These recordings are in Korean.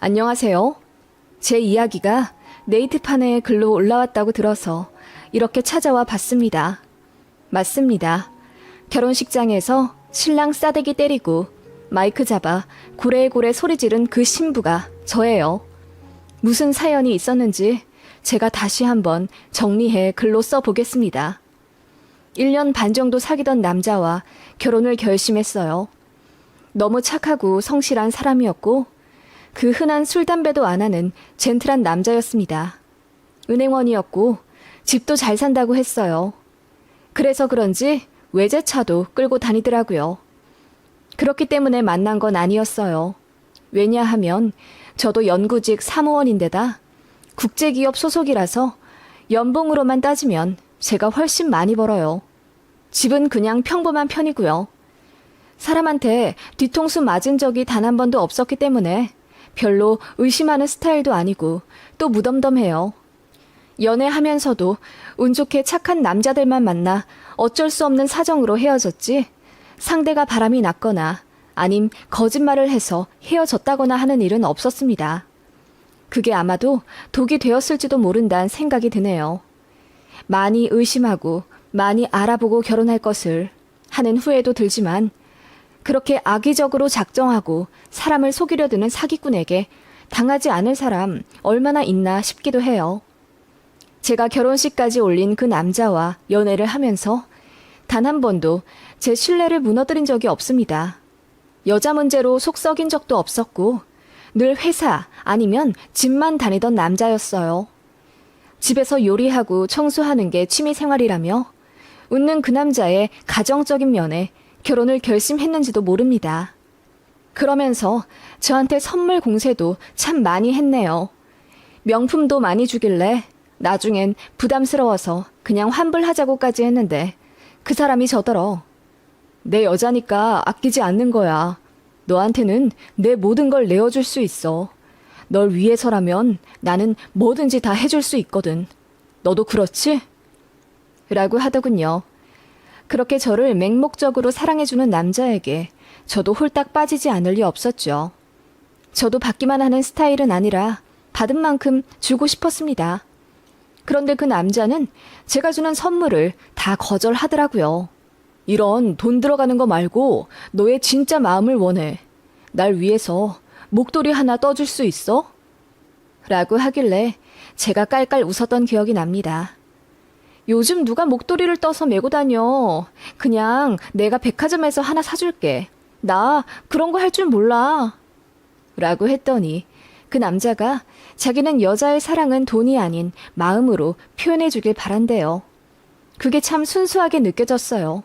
안녕하세요. 제 이야기가 네이트판에 글로 올라왔다고 들어서 이렇게 찾아와 봤습니다. 맞습니다. 결혼식장에서 신랑 싸대기 때리고 마이크 잡아 고래고래 소리 지른 그 신부가 저예요. 무슨 사연이 있었는지 제가 다시 한번 정리해 글로 써보겠습니다. 1년 반 정도 사귀던 남자와 결혼을 결심했어요. 너무 착하고 성실한 사람이었고 그 흔한 술, 담배도 안 하는 젠틀한 남자였습니다. 은행원이었고 집도 잘 산다고 했어요. 그래서 그런지 외제차도 끌고 다니더라고요. 그렇기 때문에 만난 건 아니었어요. 왜냐하면 저도 연구직 사무원인데다 국제기업 소속이라서 연봉으로만 따지면 제가 훨씬 많이 벌어요. 집은 그냥 평범한 편이고요. 사람한테 뒤통수 맞은 적이 단 한 번도 없었기 때문에 별로 의심하는 스타일도 아니고 또 무덤덤해요. 연애하면서도 운 좋게 착한 남자들만 만나 어쩔 수 없는 사정으로 헤어졌지 상대가 바람이 났거나 아님 거짓말을 해서 헤어졌다거나 하는 일은 없었습니다. 그게 아마도 독이 되었을지도 모른다는 생각이 드네요. 많이 의심하고 많이 알아보고 결혼할 것을 하는 후회도 들지만 그렇게 악의적으로 작정하고 사람을 속이려 드는 사기꾼에게 당하지 않을 사람 얼마나 있나 싶기도 해요. 제가 결혼식까지 올린 그 남자와 연애를 하면서 단 한 번도 제 신뢰를 무너뜨린 적이 없습니다. 여자 문제로 속 썩인 적도 없었고 늘 회사 아니면 집만 다니던 남자였어요. 집에서 요리하고 청소하는 게 취미 생활이라며 웃는 그 남자의 가정적인 면에 결혼을 결심했는지도 모릅니다. 그러면서 저한테 선물 공세도 참 많이 했네요. 명품도 많이 주길래 나중엔 부담스러워서 그냥 환불하자고까지 했는데 그 사람이 저더러 내 여자니까 아끼지 않는 거야. 너한테는 내 모든 걸 내어줄 수 있어. 널 위해서라면 나는 뭐든지 다 해줄 수 있거든. 너도 그렇지? 라고 하더군요. 그렇게 저를 맹목적으로 사랑해주는 남자에게 저도 홀딱 빠지지 않을 리 없었죠. 저도 받기만 하는 스타일은 아니라 받은 만큼 주고 싶었습니다. 그런데 그 남자는 제가 주는 선물을 다 거절하더라고요. 이런 돈 들어가는 거 말고 너의 진짜 마음을 원해. 날 위해서 목도리 하나 떠줄 수 있어? 라고 하길래 제가 깔깔 웃었던 기억이 납니다. 요즘 누가 목도리를 떠서 메고 다녀. 그냥 내가 백화점에서 하나 사줄게. 나 그런 거 할 줄 몰라. 라고 했더니 그 남자가 자기는 여자의 사랑은 돈이 아닌 마음으로 표현해 주길 바란대요. 그게 참 순수하게 느껴졌어요.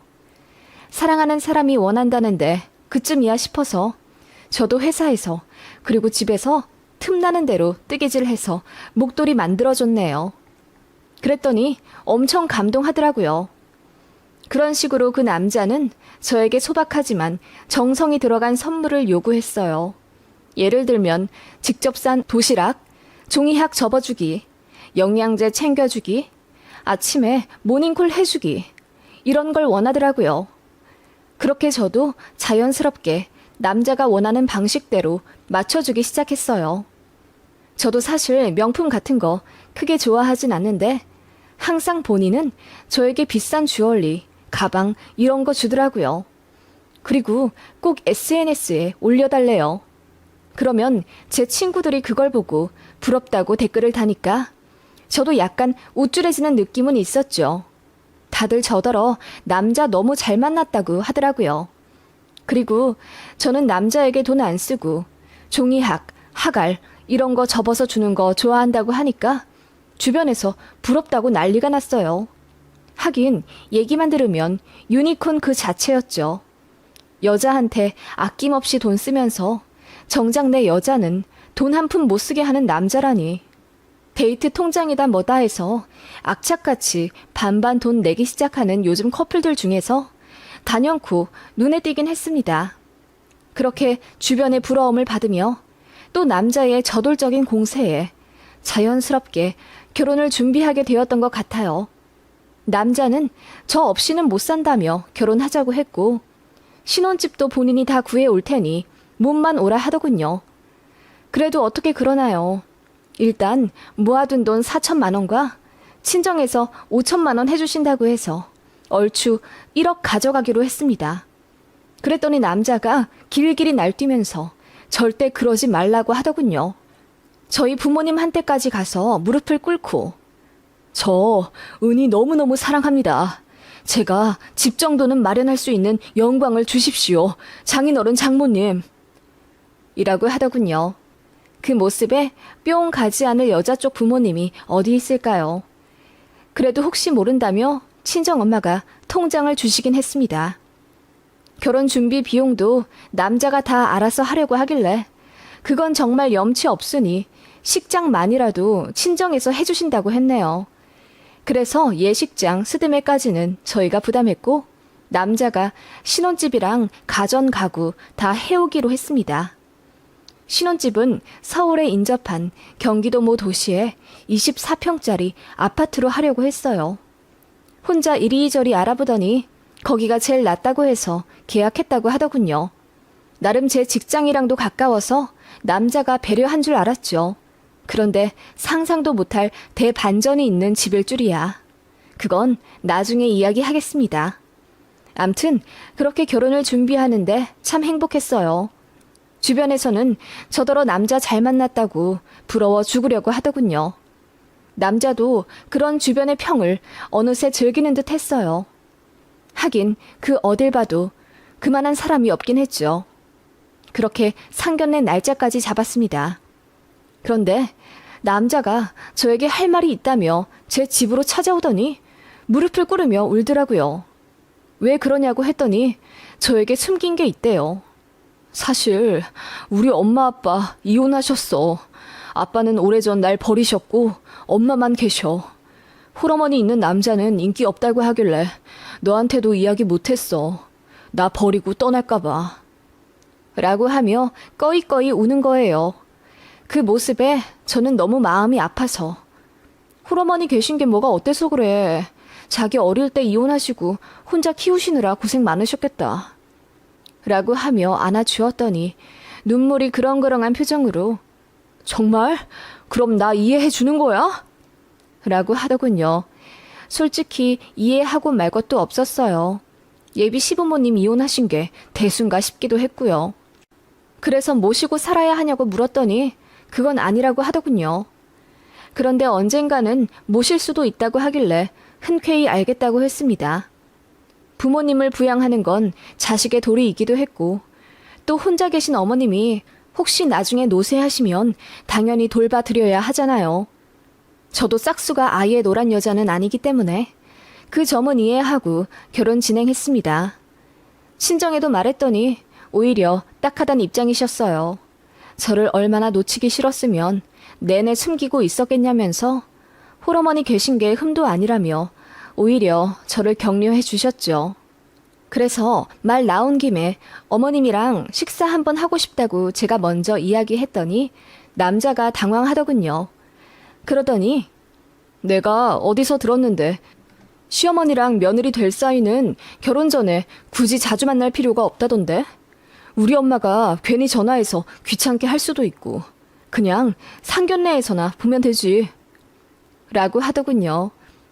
사랑하는 사람이 원한다는데 그쯤이야 싶어서 저도 회사에서 그리고 집에서 틈나는 대로 뜨개질해서 목도리 만들어줬네요. 그랬더니 엄청 감동하더라고요. 그런 식으로 그 남자는 저에게 소박하지만 정성이 들어간 선물을 요구했어요. 예를 들면 직접 싼 도시락, 종이학 접어주기, 영양제 챙겨주기, 아침에 모닝콜 해주기 이런 걸 원하더라고요. 그렇게 저도 자연스럽게 남자가 원하는 방식대로 맞춰주기 시작했어요. 저도 사실 명품 같은 거 크게 좋아하진 않는데 항상 본인은 저에게 비싼 주얼리, 가방 이런 거 주더라고요. 그리고 꼭 SNS에 올려달래요. 그러면 제 친구들이 그걸 보고 부럽다고 댓글을 다니까 저도 약간 우쭐해지는 느낌은 있었죠. 다들 저더러 남자 너무 잘 만났다고 하더라고요. 그리고 저는 남자에게 돈 안 쓰고 종이학, 학알 이런 거 접어서 주는 거 좋아한다고 하니까 주변에서 부럽다고 난리가 났어요. 하긴 얘기만 들으면 유니콘 그 자체였죠. 여자한테 아낌없이 돈 쓰면서 정작 내 여자는 돈 한 푼 못 쓰게 하는 남자라니. 데이트 통장이다 뭐다 해서 악착같이 반반 돈 내기 시작하는 요즘 커플들 중에서 단연코 눈에 띄긴 했습니다. 그렇게 주변의 부러움을 받으며 또 남자의 저돌적인 공세에 자연스럽게 결혼을 준비하게 되었던 것 같아요. 남자는 저 없이는 못 산다며 결혼하자고 했고 신혼집도 본인이 다 구해올 테니 몸만 오라 하더군요. 그래도 어떻게 그러나요? 일단 모아둔 돈 4천만 원과 친정에서 5천만 원 해주신다고 해서 얼추 1억 가져가기로 했습니다. 그랬더니 남자가 길길이 날뛰면서 절대 그러지 말라고 하더군요. 저희 부모님한테까지 가서 무릎을 꿇고 저 은희 너무너무 사랑합니다. 제가 집 정도는 마련할 수 있는 영광을 주십시오. 장인어른 장모님. 이라고 하더군요. 그 모습에 뿅 가지 않을 여자 쪽 부모님이 어디 있을까요? 그래도 혹시 모른다며 친정엄마가 통장을 주시긴 했습니다. 결혼 준비 비용도 남자가 다 알아서 하려고 하길래 그건 정말 염치 없으니 식장만이라도 친정에서 해주신다고 했네요. 그래서 예식장, 스드메까지는 저희가 부담했고 남자가 신혼집이랑 가전 가구 다 해오기로 했습니다. 신혼집은 서울에 인접한 경기도 모 도시에 24평짜리 아파트로 하려고 했어요. 혼자 이리저리 알아보더니 거기가 제일 낫다고 해서 계약했다고 하더군요. 나름 제 직장이랑도 가까워서 남자가 배려한 줄 알았죠. 그런데 상상도 못할 대반전이 있는 집일 줄이야. 그건 나중에 이야기하겠습니다. 암튼 그렇게 결혼을 준비하는데 참 행복했어요. 주변에서는 저더러 남자 잘 만났다고 부러워 죽으려고 하더군요. 남자도 그런 주변의 평을 어느새 즐기는 듯 했어요. 하긴 그 어딜 봐도 그만한 사람이 없긴 했죠. 그렇게 상견례 날짜까지 잡았습니다. 그런데 남자가 저에게 할 말이 있다며 제 집으로 찾아오더니 무릎을 꿇으며 울더라고요. 왜 그러냐고 했더니 저에게 숨긴 게 있대요. 사실 우리 엄마 아빠 이혼하셨어. 아빠는 오래전 날 버리셨고 엄마만 계셔. 홀어머니 있는 남자는 인기 없다고 하길래 너한테도 이야기 못했어. 나 버리고 떠날까봐. 라고 하며 꺼이꺼이 우는 거예요. 그 모습에 저는 너무 마음이 아파서 홀어머니 계신 게 뭐가 어때서 그래. 자기 어릴 때 이혼하시고 혼자 키우시느라 고생 많으셨겠다. 라고 하며 안아주었더니 눈물이 그렁그렁한 표정으로 정말? 그럼 나 이해해 주는 거야? 라고 하더군요. 솔직히 이해하고 말 것도 없었어요. 예비 시부모님 이혼하신 게 대수인가 싶기도 했고요. 그래서 모시고 살아야 하냐고 물었더니 그건 아니라고 하더군요. 그런데 언젠가는 모실 수도 있다고 하길래 흔쾌히 알겠다고 했습니다. 부모님을 부양하는 건 자식의 도리이기도 했고 또 혼자 계신 어머님이 혹시 나중에 노쇠하시면 당연히 돌봐드려야 하잖아요. 저도 싹수가 아예 노란 여자는 아니기 때문에 그 점은 이해하고 결혼 진행했습니다. 친정에도 말했더니 오히려 딱하단 입장이셨어요. 저를 얼마나 놓치기 싫었으면 내내 숨기고 있었겠냐면서 홀어머니 계신 게 흠도 아니라며 오히려 저를 격려해 주셨죠. 그래서 말 나온 김에 어머님이랑 식사 한번 하고 싶다고 제가 먼저 이야기했더니 남자가 당황하더군요. 그러더니 내가 어디서 들었는데 시어머니랑 며느리 될 사이는 결혼 전에 굳이 자주 만날 필요가 없다던데? 우리 엄마가 괜히 전화해서 귀찮게 할 수도 있고 그냥 상견례에서나 보면 되지. 라고 하더군요.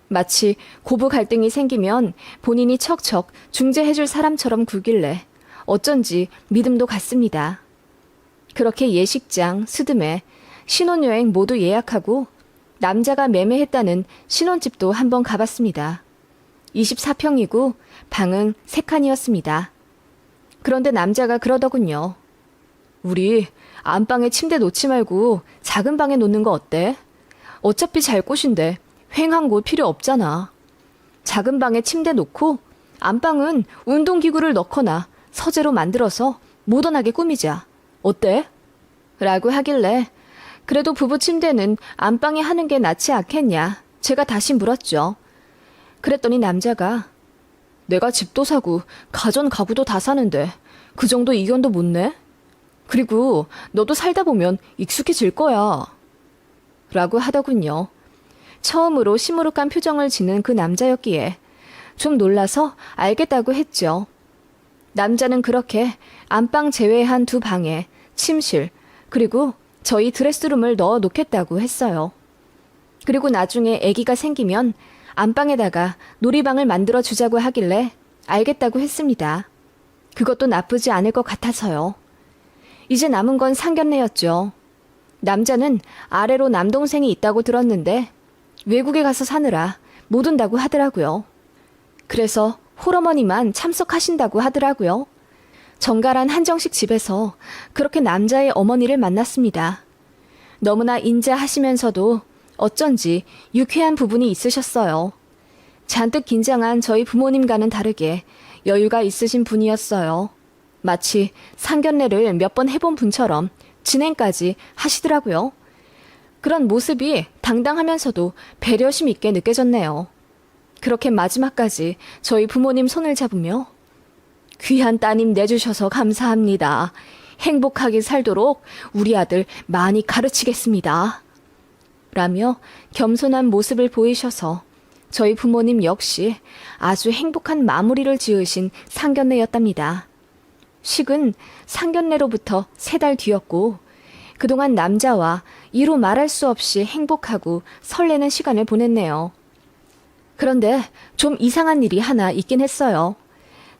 마치 고부 갈등이 생기면 본인이 척척 중재해줄 사람처럼 굴길래 어쩐지 믿음도 갔습니다. 그렇게 예식장, 스드메, 신혼여행 모두 예약하고 남자가 매매했다는 신혼집도 한번 가봤습니다. 24평이고 방은 3칸이었습니다. 그런데 남자가 그러더군요. 우리 안방에 침대 놓지 말고 작은 방에 놓는 거 어때? 어차피 잘 곳인데 휑한 곳 필요 없잖아. 작은 방에 침대 놓고 안방은 운동기구를 넣거나 서재로 만들어서 모던하게 꾸미자. 어때? 라고 하길래 그래도 부부 침대는 안방에 하는 게 낫지 않겠냐. 제가 다시 물었죠. 그랬더니 남자가 내가 집도 사고 가전 가구도 다 사는데 그 정도 이견도 못 내? 그리고 너도 살다 보면 익숙해질 거야. 라고 하더군요. 처음으로 시무룩한 표정을 지는 그 남자였기에 좀 놀라서 알겠다고 했죠. 남자는 그렇게 안방 제외한 2방에 침실 그리고 저희 드레스룸을 넣어 놓겠다고 했어요. 그리고 나중에 아기가 생기면 안방에다가 놀이방을 만들어 주자고 하길래 알겠다고 했습니다. 그것도 나쁘지 않을 것 같아서요. 이제 남은 건 상견례였죠. 남자는 아래로 남동생이 있다고 들었는데 외국에 가서 사느라 못 온다고 하더라고요. 그래서 홀어머니만 참석하신다고 하더라고요. 정갈한 한정식 집에서 그렇게 남자의 어머니를 만났습니다. 너무나 인자하시면서도 어쩐지 유쾌한 부분이 있으셨어요. 잔뜩 긴장한 저희 부모님과는 다르게 여유가 있으신 분이었어요. 마치 상견례를 몇 번 해본 분처럼 진행까지 하시더라고요. 그런 모습이 당당하면서도 배려심 있게 느껴졌네요. 그렇게 마지막까지 저희 부모님 손을 잡으며 귀한 따님 내주셔서 감사합니다. 행복하게 살도록 우리 아들 많이 가르치겠습니다. 라며 겸손한 모습을 보이셔서 저희 부모님 역시 아주 행복한 마무리를 지으신 상견례였답니다. 식은 상견례로부터 3달 뒤였고 그동안 남자와 이루 말할 수 없이 행복하고 설레는 시간을 보냈네요. 그런데 좀 이상한 일이 하나 있긴 했어요.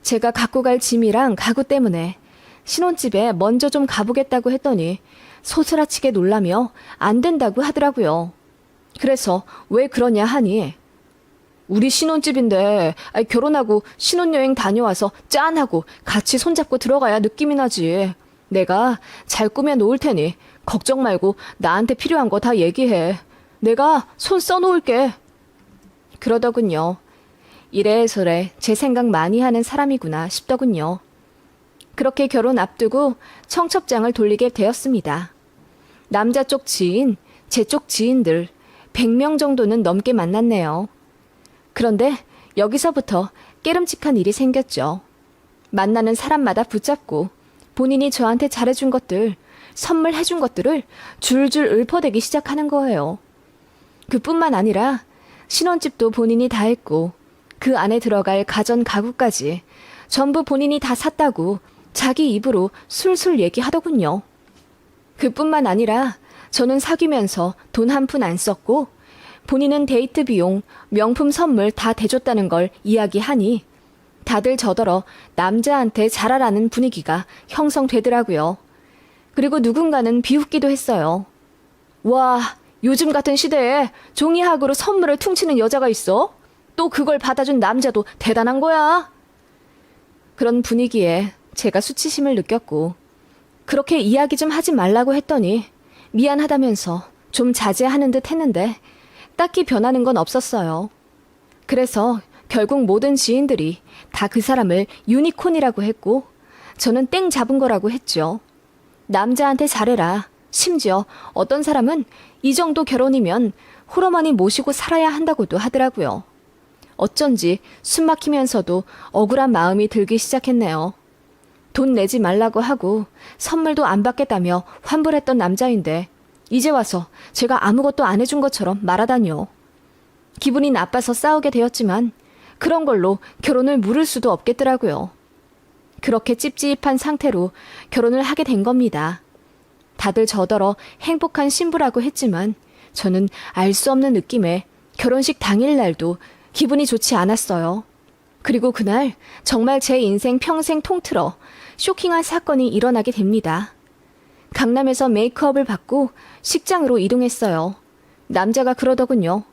제가 갖고 갈 짐이랑 가구 때문에 신혼집에 먼저 좀 가보겠다고 했더니 소스라치게 놀라며 안 된다고 하더라고요. 그래서 왜 그러냐 하니 우리 신혼집인데 결혼하고 신혼여행 다녀와서 짠하고 같이 손잡고 들어가야 느낌이 나지. 내가 잘 꾸며 놓을 테니 걱정 말고 나한테 필요한 거 다 얘기해. 내가 손 써놓을게. 그러더군요. 이래저래 제 생각 많이 하는 사람이구나 싶더군요. 그렇게 결혼 앞두고 청첩장을 돌리게 되었습니다. 남자 쪽 지인, 제 쪽 지인들 100명 정도는 넘게 만났네요. 그런데 여기서부터 깨름칙한 일이 생겼죠. 만나는 사람마다 붙잡고 본인이 저한테 잘해준 것들, 선물해준 것들을 줄줄 읊어대기 시작하는 거예요. 그뿐만 아니라 신혼집도 본인이 다 했고 그 안에 들어갈 가전 가구까지 전부 본인이 다 샀다고 자기 입으로 술술 얘기하더군요. 그뿐만 아니라 저는 사귀면서 돈 한 푼 안 썼고 본인은 데이트 비용, 명품 선물 다 대줬다는 걸 이야기하니 다들 저더러 남자한테 잘하라는 분위기가 형성되더라고요. 그리고 누군가는 비웃기도 했어요. 와, 요즘 같은 시대에 종이학으로 선물을 퉁치는 여자가 있어? 또 그걸 받아준 남자도 대단한 거야. 그런 분위기에 제가 수치심을 느꼈고 그렇게 이야기 좀 하지 말라고 했더니 미안하다면서 좀 자제하는 듯 했는데 딱히 변하는 건 없었어요. 그래서 결국 모든 지인들이 다 그 사람을 유니콘이라고 했고 저는 땡 잡은 거라고 했죠. 남자한테 잘해라. 심지어 어떤 사람은 이 정도 결혼이면 홀어머니 모시고 살아야 한다고도 하더라고요. 어쩐지 숨 막히면서도 억울한 마음이 들기 시작했네요. 돈 내지 말라고 하고 선물도 안 받겠다며 환불했던 남자인데 이제 와서 제가 아무것도 안 해준 것처럼 말하다니요. 기분이 나빠서 싸우게 되었지만 그런 걸로 결혼을 물을 수도 없겠더라고요. 그렇게 찝찝한 상태로 결혼을 하게 된 겁니다. 다들 저더러 행복한 신부라고 했지만 저는 알 수 없는 느낌에 결혼식 당일날도 기분이 좋지 않았어요. 그리고 그날 정말 제 인생 평생 통틀어 쇼킹한 사건이 일어나게 됩니다. 강남에서 메이크업을 받고 식장으로 이동했어요. 남자가 그러더군요.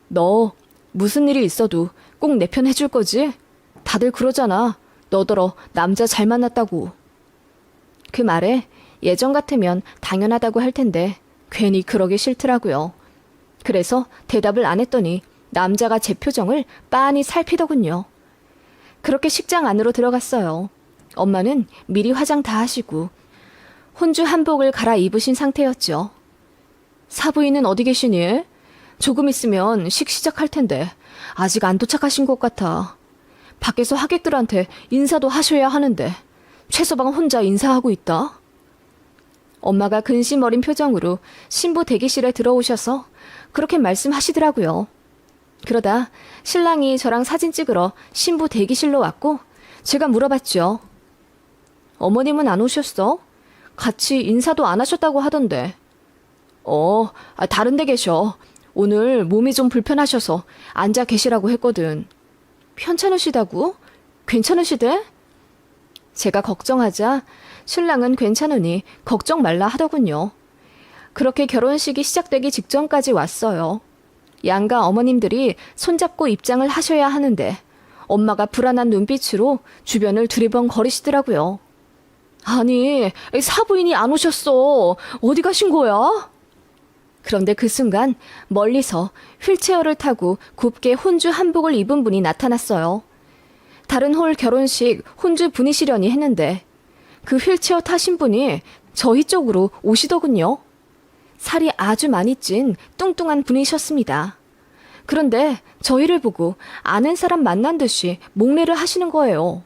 너 무슨 일이 있어도 꼭 내 편 해줄 거지? 다들 그러잖아. 너더러 남자 잘 만났다고. 그 말에 예전 같으면 당연하다고 할 텐데 괜히 그러기 싫더라고요. 그래서 대답을 안 했더니 남자가 제 표정을 빤히 살피더군요. 그렇게 식장 안으로 들어갔어요. 엄마는 미리 화장 다 하시고 혼주 한복을 갈아입으신 상태였죠. 사부인은 어디 계시니? 조금 있으면 식 시작할 텐데 아직 안 도착하신 것 같아. 밖에서 하객들한테 인사도 하셔야 하는데 최서방 혼자 인사하고 있다. 엄마가 근심 어린 표정으로 신부 대기실에 들어오셔서 그렇게 말씀하시더라고요. 그러다 신랑이 저랑 사진 찍으러 신부 대기실로 왔고 제가 물어봤죠. 어머님은 안 오셨어? 같이 인사도 안 하셨다고 하던데. 다른 데 계셔. 오늘 몸이 좀 불편하셔서 앉아 계시라고 했거든. 편찮으시다고? 괜찮으시대? 제가 걱정하자 신랑은 괜찮으니 걱정 말라 하더군요. 그렇게 결혼식이 시작되기 직전까지 왔어요. 양가 어머님들이 손잡고 입장을 하셔야 하는데 엄마가 불안한 눈빛으로 주변을 두리번거리시더라고요. 아니, 사부인이 안 오셨어. 어디 가신 거야? 그런데 그 순간 멀리서 휠체어를 타고 곱게 혼주 한복을 입은 분이 나타났어요. 다른 홀 결혼식 혼주 분이시려니 했는데 그 휠체어 타신 분이 저희 쪽으로 오시더군요. 살이 아주 많이 찐 뚱뚱한 분이셨습니다. 그런데 저희를 보고 아는 사람 만난 듯이 목례를 하시는 거예요.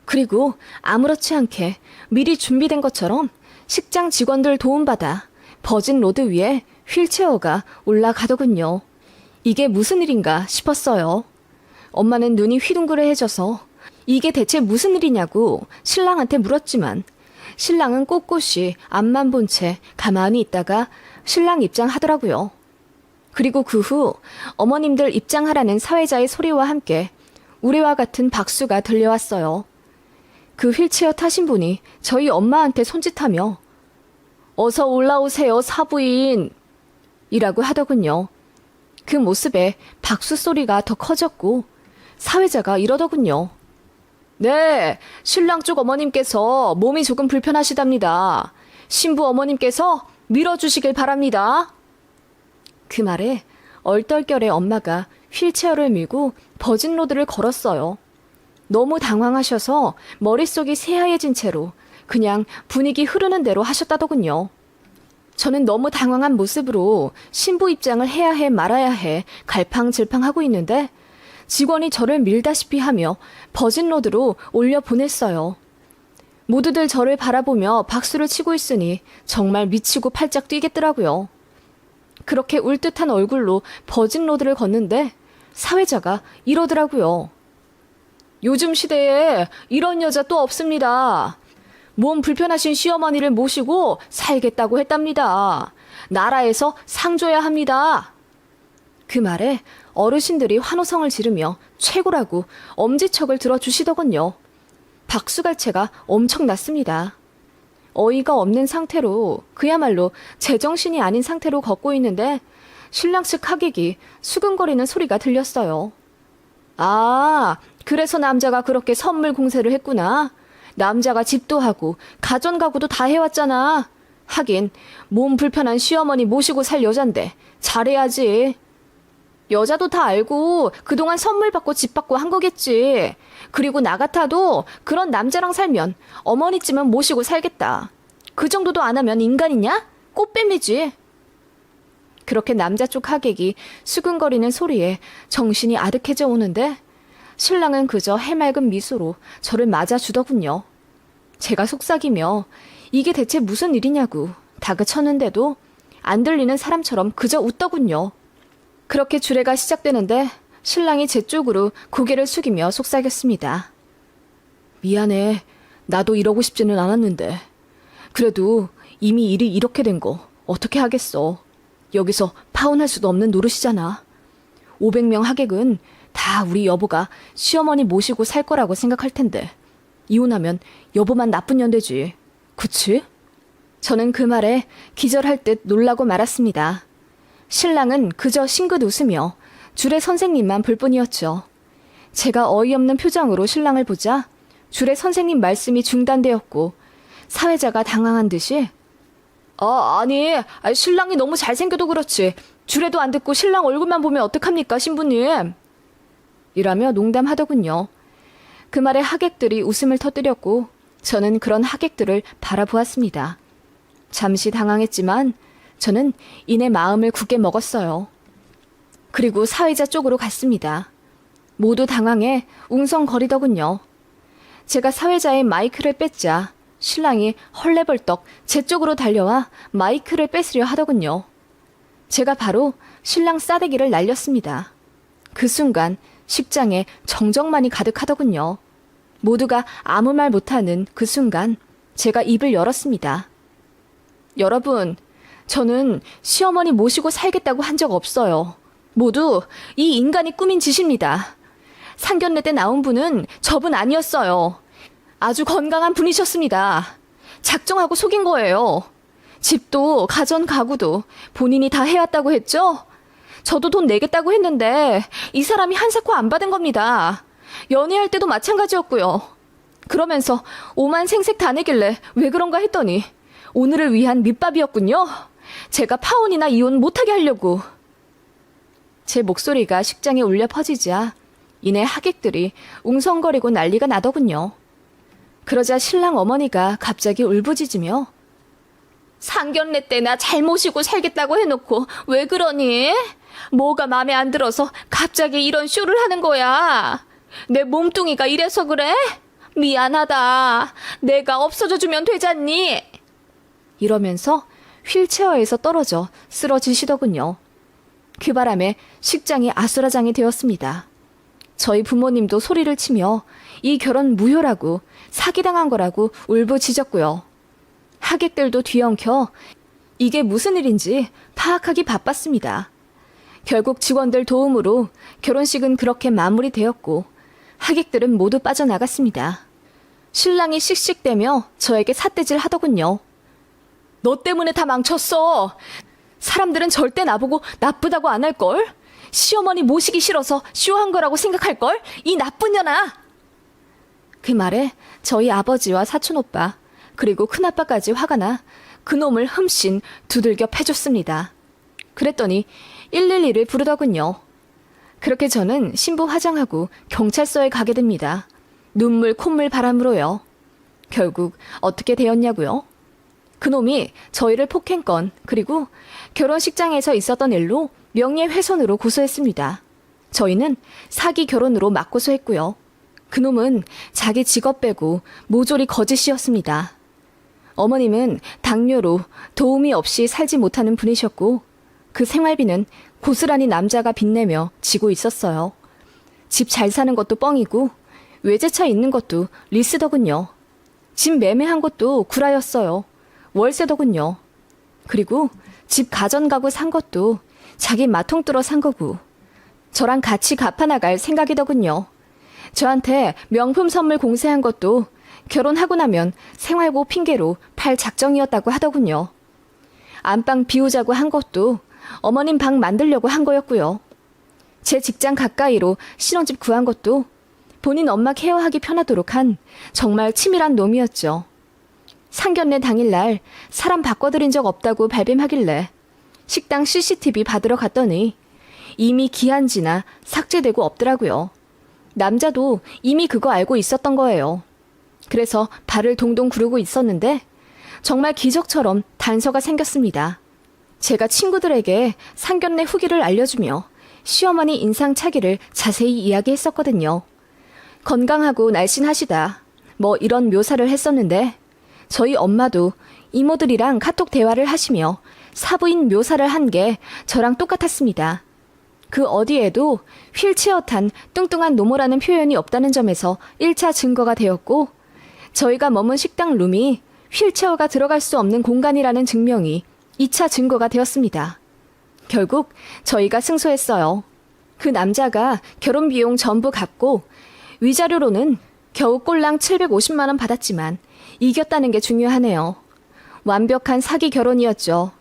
그리고 아무렇지 않게 미리 준비된 것처럼 식장 직원들 도움받아 버진 로드 위에 휠체어가 올라가더군요. 이게 무슨 일인가 싶었어요. 엄마는 눈이 휘둥그레해져서 이게 대체 무슨 일이냐고 신랑한테 물었지만 신랑은 꼿꼿이 앞만 본 채 가만히 있다가 신랑 입장하더라고요. 그리고 그 후 어머님들 입장하라는 사회자의 소리와 함께 우레와 같은 박수가 들려왔어요. 그 휠체어 타신 분이 저희 엄마한테 손짓하며 어서 올라오세요, 사부인! 이라고 하더군요. 그 모습에 박수 소리가 더 커졌고 사회자가 이러더군요. 네, 신랑 쪽 어머님께서 몸이 조금 불편하시답니다. 신부 어머님께서 밀어주시길 바랍니다. 그 말에 얼떨결에 엄마가 휠체어를 밀고 버진로드를 걸었어요. 너무 당황하셔서 머릿속이 새하얘진 채로 그냥 분위기 흐르는 대로 하셨다더군요. 저는 너무 당황한 모습으로 신부 입장을 해야 해 말아야 해 갈팡질팡하고 있는데 직원이 저를 밀다시피 하며 버진로드로 올려보냈어요. 모두들 저를 바라보며 박수를 치고 있으니 정말 미치고 팔짝 뛰겠더라고요. 그렇게 울듯한 얼굴로 버진로드를 걷는데 사회자가 이러더라고요. 요즘 시대에 이런 여자 또 없습니다. 몸 불편하신 시어머니를 모시고 살겠다고 했답니다. 나라에서 상 줘야 합니다. 그 말에 어르신들이 환호성을 지르며 최고라고 엄지척을 들어주시더군요. 박수갈채가 엄청났습니다. 어이가 없는 상태로 그야말로 제정신이 아닌 상태로 걷고 있는데 신랑 측 하객이 수근거리는 소리가 들렸어요. 아, 그래서 남자가 그렇게 선물 공세를 했구나. 남자가 집도 하고 가전가구도 다 해왔잖아. 하긴 몸 불편한 시어머니 모시고 살 여잔데 잘해야지. 여자도 다 알고 그동안 선물 받고 집 받고 한 거겠지. 그리고 나 같아도 그런 남자랑 살면 어머니쯤은 모시고 살겠다. 그 정도도 안 하면 인간이냐? 꽃뱀이지. 그렇게 남자 쪽 하객이 수근거리는 소리에 정신이 아득해져 오는데 신랑은 그저 해맑은 미소로 저를 맞아주더군요. 제가 속삭이며 이게 대체 무슨 일이냐고 다그쳤는데도 안 들리는 사람처럼 그저 웃더군요. 그렇게 주례가 시작되는데 신랑이 제 쪽으로 고개를 숙이며 속삭였습니다. 미안해. 나도 이러고 싶지는 않았는데. 그래도 이미 일이 이렇게 된 거 어떻게 하겠어. 여기서 파혼할 수도 없는 노릇이잖아. 500명 하객은 다 우리 여보가 시어머니 모시고 살 거라고 생각할 텐데 이혼하면 여보만 나쁜 년되지. 그치? 저는 그 말에 기절할 듯 놀라고 말았습니다. 신랑은 그저 싱긋 웃으며 주례 선생님만 볼 뿐이었죠. 제가 어이없는 표정으로 신랑을 보자 주례 선생님 말씀이 중단되었고 사회자가 당황한 듯이 아니, 신랑이 너무 잘생겨도 그렇지. 주례도 안 듣고 신랑 얼굴만 보면 어떡합니까, 신부님? 이라며 농담하더군요. 그 말에 하객들이 웃음을 터뜨렸고 저는 그런 하객들을 바라보았습니다. 잠시 당황했지만 저는 이내 마음을 굳게 먹었어요. 그리고 사회자 쪽으로 갔습니다. 모두 당황해 웅성거리더군요. 제가 사회자의 마이크를 뺐자 신랑이 헐레벌떡 제 쪽으로 달려와 마이크를 뺏으려 하더군요. 제가 바로 신랑 싸대기를 날렸습니다. 그 순간 식장에 정적만이 가득하더군요. 모두가 아무 말 못하는 그 순간 제가 입을 열었습니다. 여러분, 저는 시어머니 모시고 살겠다고 한 적 없어요. 모두 이 인간이 꾸민 짓입니다. 상견례 때 나온 분은 저분 아니었어요. 아주 건강한 분이셨습니다. 작정하고 속인 거예요. 집도 가전 가구도 본인이 다 해왔다고 했죠? 저도 돈 내겠다고 했는데 이 사람이 한사코 안 받은 겁니다. 연애할 때도 마찬가지였고요. 그러면서 오만 생색 다 내길래 왜 그런가 했더니 오늘을 위한 밑밥이었군요. 제가 파혼이나 이혼 못하게 하려고. 제 목소리가 식장에 울려 퍼지자 이내 하객들이 웅성거리고 난리가 나더군요. 그러자 신랑 어머니가 갑자기 울부짖으며 상견례 때 나 잘 모시고 살겠다고 해놓고 왜 그러니? 뭐가 마음에 안 들어서 갑자기 이런 쇼를 하는 거야. 내 몸뚱이가 이래서 그래? 미안하다. 내가 없어져 주면 되잖니? 이러면서 휠체어에서 떨어져 쓰러지시더군요. 그 바람에 식장이 아수라장이 되었습니다. 저희 부모님도 소리를 치며 이 결혼 무효라고 사기당한 거라고 울부짖었고요. 하객들도 뒤엉켜 이게 무슨 일인지 파악하기 바빴습니다. 결국 직원들 도움으로 결혼식은 그렇게 마무리되었고 하객들은 모두 빠져나갔습니다. 신랑이 씩씩대며 저에게 삿대질 하더군요. 너 때문에 다 망쳤어. 사람들은 절대 나보고 나쁘다고 안 할걸? 시어머니 모시기 싫어서 쇼한 거라고 생각할걸? 이 나쁜 년아! 그 말에 저희 아버지와 사촌오빠 그리고 큰아빠까지 화가 나 그놈을 흠씬 두들겨 패줬습니다. 그랬더니 112를 부르더군요. 그렇게 저는 신부 화장하고 경찰서에 가게 됩니다. 눈물 콧물 바람으로요. 결국 어떻게 되었냐고요? 그놈이 저희를 폭행건 그리고 결혼식장에서 있었던 일로 명예훼손으로 고소했습니다. 저희는 사기 결혼으로 맞고소했고요. 그놈은 자기 직업 빼고 모조리 거짓이었습니다. 어머님은 당뇨로 도움이 없이 살지 못하는 분이셨고 그 생활비는 고스란히 남자가 빚내며 지고 있었어요. 집 잘 사는 것도 뻥이고 외제차 있는 것도 리스더군요. 집 매매한 것도 구라였어요. 월세더군요. 그리고 집 가전가구 산 것도 자기 마통 뚫어 산 거고 저랑 같이 갚아나갈 생각이더군요. 저한테 명품 선물 공세한 것도 결혼하고 나면 생활고 핑계로 팔 작정이었다고 하더군요. 안방 비우자고 한 것도 어머님 방 만들려고 한 거였고요. 제 직장 가까이로 신혼집 구한 것도 본인 엄마 케어하기 편하도록 한 정말 치밀한 놈이었죠. 상견례 당일날 사람 바꿔드린 적 없다고 발뺌하길래 식당 CCTV 받으러 갔더니 이미 기한 지나 삭제되고 없더라고요. 남자도 이미 그거 알고 있었던 거예요. 그래서 발을 동동 구르고 있었는데 정말 기적처럼 단서가 생겼습니다. 제가 친구들에게 상견례 후기를 알려주며 시어머니 인상차기를 자세히 이야기했었거든요. 건강하고 날씬하시다. 뭐 이런 묘사를 했었는데 저희 엄마도 이모들이랑 카톡 대화를 하시며 사부인 묘사를 한 게 저랑 똑같았습니다. 그 어디에도 휠체어 탄 뚱뚱한 노모라는 표현이 없다는 점에서 1차 증거가 되었고 저희가 머문 식당 룸이 휠체어가 들어갈 수 없는 공간이라는 증명이 2차 증거가 되었습니다. 결국 저희가 승소했어요. 그 남자가 결혼 비용 전부 갚고 위자료로는 겨우 꼴랑 750만 원 받았지만 이겼다는 게 중요하네요. 완벽한 사기 결혼이었죠.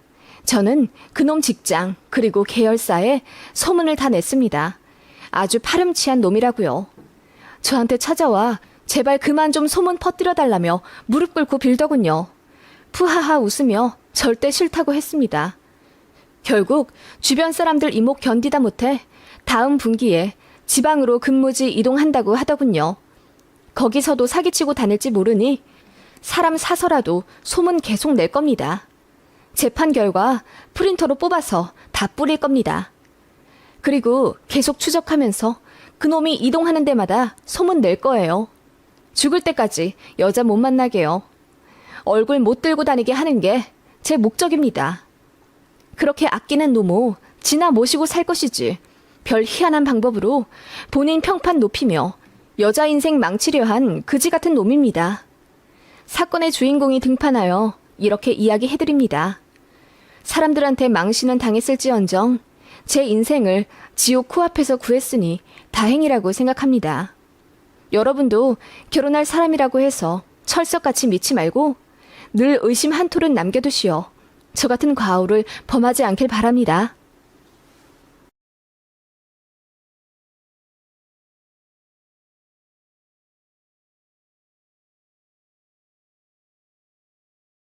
저는 그놈 직장 그리고 계열사에 소문을 다 냈습니다. 아주 파렴치한 놈이라고요. 저한테 찾아와 제발 그만 좀 소문 퍼뜨려달라며 무릎 꿇고 빌더군요. 푸하하 웃으며 절대 싫다고 했습니다. 결국 주변 사람들 이목 견디다 못해 다음 분기에 지방으로 근무지 이동한다고 하더군요. 거기서도 사기치고 다닐지 모르니 사람 사서라도 소문 계속 낼 겁니다. 재판 결과 프린터로 뽑아서 다 뿌릴 겁니다. 그리고 계속 추적하면서 그놈이 이동하는 데마다 소문 낼 거예요. 죽을 때까지 여자 못 만나게요. 얼굴 못 들고 다니게 하는 게 제 목적입니다. 그렇게 아끼는 노모 지나 모시고 살 것이지 별 희한한 방법으로 본인 평판 높이며 여자 인생 망치려 한 그지 같은 놈입니다. 사건의 주인공이 등판하여 이렇게 이야기해드립니다. 사람들한테 망신은 당했을지언정 제 인생을 지옥 코앞에서 구했으니 다행이라고 생각합니다. 여러분도 결혼할 사람이라고 해서 철석같이 믿지 말고 늘 의심 한 톨은 남겨두시어 저 같은 과오를 범하지 않길 바랍니다.